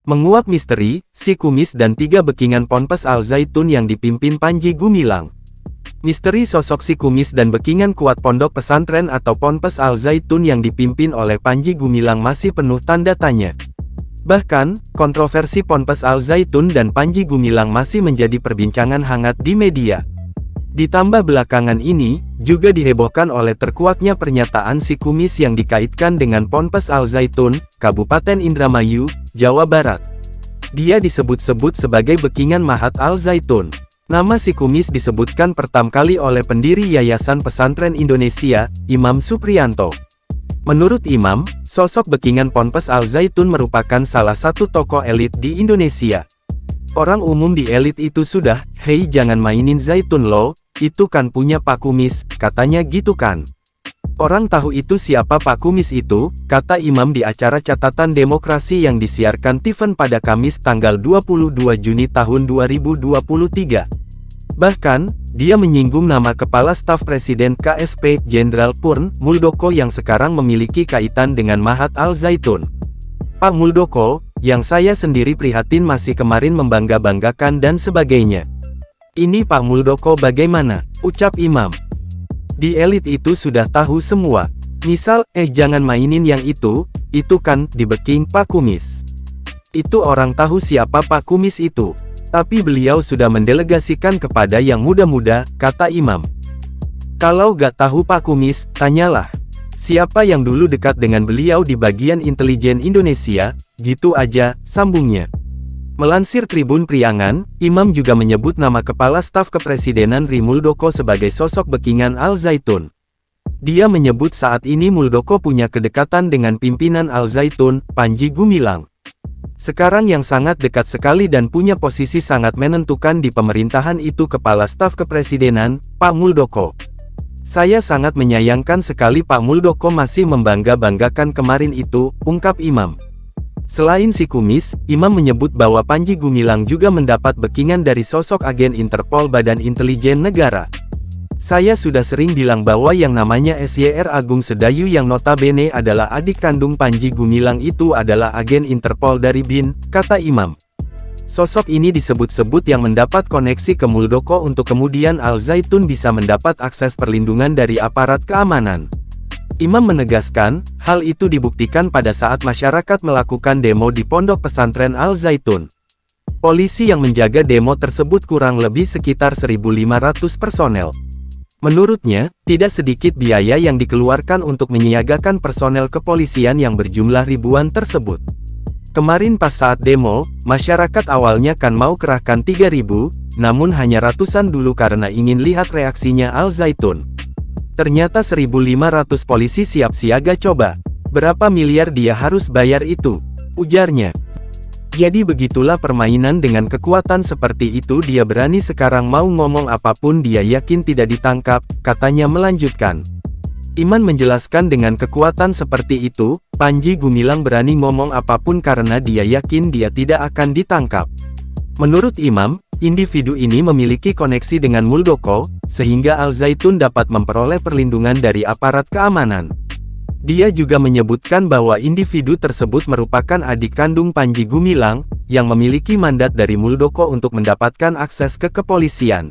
Menguak misteri, si kumis dan 3 bekingan Ponpes Al Zaitun yang dipimpin Panji Gumilang. Misteri sosok si kumis dan bekingan kuat pondok pesantren atau Ponpes Al Zaitun yang dipimpin oleh Panji Gumilang masih penuh tanda tanya. Bahkan, kontroversi Ponpes Al Zaitun dan Panji Gumilang masih menjadi perbincangan hangat di media. Ditambah belakangan ini, juga dihebohkan oleh terkuaknya pernyataan si kumis yang dikaitkan dengan Ponpes Al Zaitun, Kabupaten Indramayu, Jawa Barat. Dia disebut-sebut sebagai bekingan Mahat Al Zaitun. Nama si kumis disebutkan pertama kali oleh pendiri Yayasan Pesantren Indonesia, Imam Supriyanto. Menurut Imam, sosok bekingan Ponpes Al Zaitun merupakan salah satu tokoh elit di Indonesia. Orang umum di elit itu sudah, "Hei jangan mainin Zaitun lo, itu kan punya Pak Kumis," katanya gitu kan. Orang tahu itu siapa Pak Kumis itu, kata Imam di acara Catatan Demokrasi yang disiarkan TVN pada Kamis tanggal 22 Juni tahun 2023. Bahkan, dia menyinggung nama Kepala Staf Presiden KSP, Jenderal Purn Muldoko yang sekarang memiliki kaitan dengan Mahat Al Zaitun. Pak Muldoko, yang saya sendiri prihatin masih kemarin membangga-banggakan dan sebagainya. Ini Pak Muldoko bagaimana? Ucap Imam. Di elit itu sudah tahu semua. Misal, jangan mainin yang itu kan, dibeking Pak Kumis. Itu orang tahu siapa Pak Kumis itu. Tapi beliau sudah mendelegasikan kepada yang muda-muda, kata Imam. Kalau gak tahu Pak Kumis, tanyalah. Siapa yang dulu dekat dengan beliau di bagian intelijen Indonesia, gitu aja, sambungnya. Melansir Tribun Priangan, Imam juga menyebut nama Kepala Staf Kepresidenan Ri Muldoko sebagai sosok bekingan Al Zaitun. Dia menyebut saat ini Muldoko punya kedekatan dengan pimpinan Al Zaitun, Panji Gumilang. Sekarang yang sangat dekat sekali dan punya posisi sangat menentukan di pemerintahan itu Kepala Staf Kepresidenan, Pak Muldoko. Saya sangat menyayangkan sekali Pak Muldoko masih membangga-banggakan kemarin itu, ungkap Imam. Selain si kumis, Imam menyebut bahwa Panji Gumilang juga mendapat bekingan dari sosok agen Interpol Badan Intelijen Negara. Saya sudah sering bilang bahwa yang namanya SYR Agung Sedayu yang notabene adalah adik kandung Panji Gumilang itu adalah agen Interpol dari BIN, kata Imam. Sosok ini disebut-sebut yang mendapat koneksi ke Muldoko untuk kemudian Al Zaitun bisa mendapat akses perlindungan dari aparat keamanan. Imam menegaskan, hal itu dibuktikan pada saat masyarakat melakukan demo di Pondok Pesantren Al Zaitun. Polisi yang menjaga demo tersebut kurang lebih sekitar 1.500 personel. Menurutnya, tidak sedikit biaya yang dikeluarkan untuk menyiagakan personel kepolisian yang berjumlah ribuan tersebut. Kemarin pas saat demo, masyarakat awalnya kan mau kerahkan 3.000, namun hanya ratusan dulu karena ingin lihat reaksinya Al Zaitun. Ternyata 1.500 polisi siap siaga coba. Berapa miliar dia harus bayar itu? Ujarnya. Jadi begitulah permainan dengan kekuatan seperti itu dia berani sekarang mau ngomong apapun dia yakin tidak ditangkap, katanya melanjutkan. Iman menjelaskan dengan kekuatan seperti itu, Panji Gumilang berani ngomong apapun karena dia yakin dia tidak akan ditangkap. Menurut Imam, individu ini memiliki koneksi dengan Muldoko, sehingga Al Zaitun dapat memperoleh perlindungan dari aparat keamanan. Dia juga menyebutkan bahwa individu tersebut merupakan adik kandung Panji Gumilang, yang memiliki mandat dari Muldoko untuk mendapatkan akses ke kepolisian.